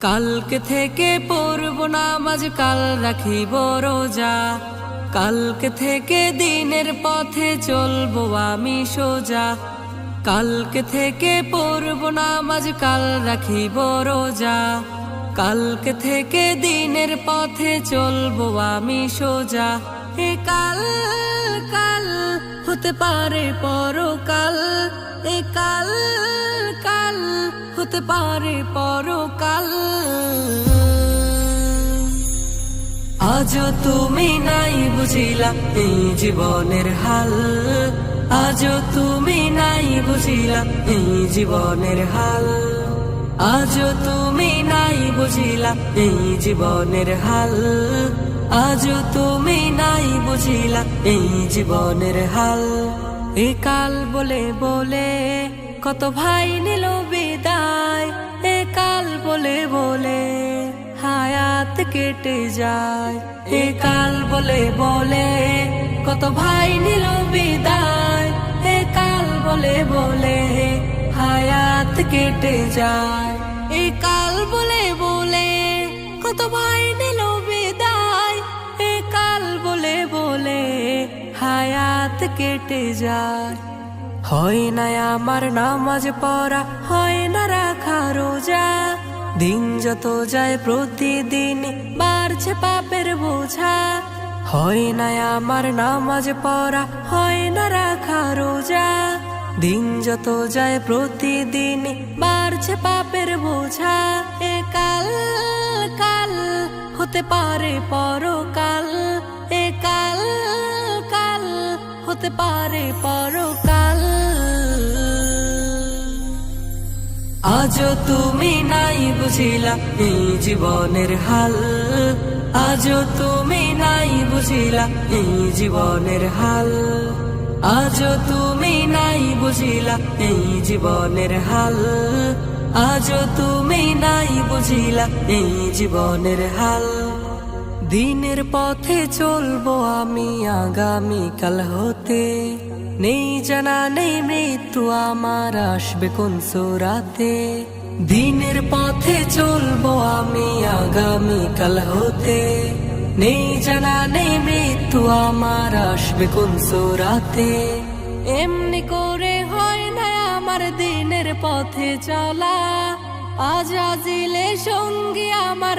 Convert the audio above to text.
কালকে থেকে পড়ব নামাজ, কাল রাখিব রোজা। কালকে থেকে দিনের পথে চলবো আমি সোজা। কালকে থেকে পড়ব নামাজ, কাল রাখিব রোজা। কালকে থেকে দিনের পথে চলবো আমি সোজা। এ কাল কাল হতে পারে পরকাল, এ কাল কাল হতে পারে পরকাল। আজও তুমি নাই বুঝিলা এই জীবনের হাল, আজও তুমি নাই বুঝিলা এই জীবনের হাল, আজও তুমি নাই বুঝিলা এই জীবনের হাল, আজও তুমি নাই বুঝিলা এই জীবনের হাল। এ কাল বলে বলে কত ভাই নিল বিদায়, এ কাল বলে বলে হায়াত কেটে যায়। এ কাল বলে বলে কত ভাই নিল বিদায়, এ কাল বলে বলে হায়াত কেটে যায়। এ কাল বলে বলে কত ভাই নিল বিদায়, এ কাল বলে বলে হায়াত কেটে যায়। হয় না আমার নামাজ পড়া, হয় না রাখা রোজা, দিন যত যায় প্রতিদিন বাড়ছে পাপের বোঝা। হয় না আমার নামাজ পড়া, হয় না রাখা রোজা, দিন যত যায় প্রতিদিন বাড়ছে পাপের বোঝা। এ কাল কাল হতে পারে পরকাল, এ কাল কাল হতে পারে পরকাল। আজও তুমি নাই বুঝিলা এই জীবনের হাল, আজও তুমি নাই বুঝিলা এই জীবনের হাল, আজও তুমি নাই বুঝিলা এই জীবনের হাল, আজও তুমি নাই বুঝিলা এই জীবনের হাল। দিনের পথে চলবো আমি আগামীকাল হতে, নেই জানা নেই মৃত্যু আমার আসবে কোন সুরাতে। দিনের পথে চলবো আমি আগামীকাল হতে, নেই জানা নেই মৃত্যু আমার আসবে কোন সুরাতে। এমনি করে হয় না আমার দিনের পথে চলা, আজ আজিলে সঙ্গী আমার।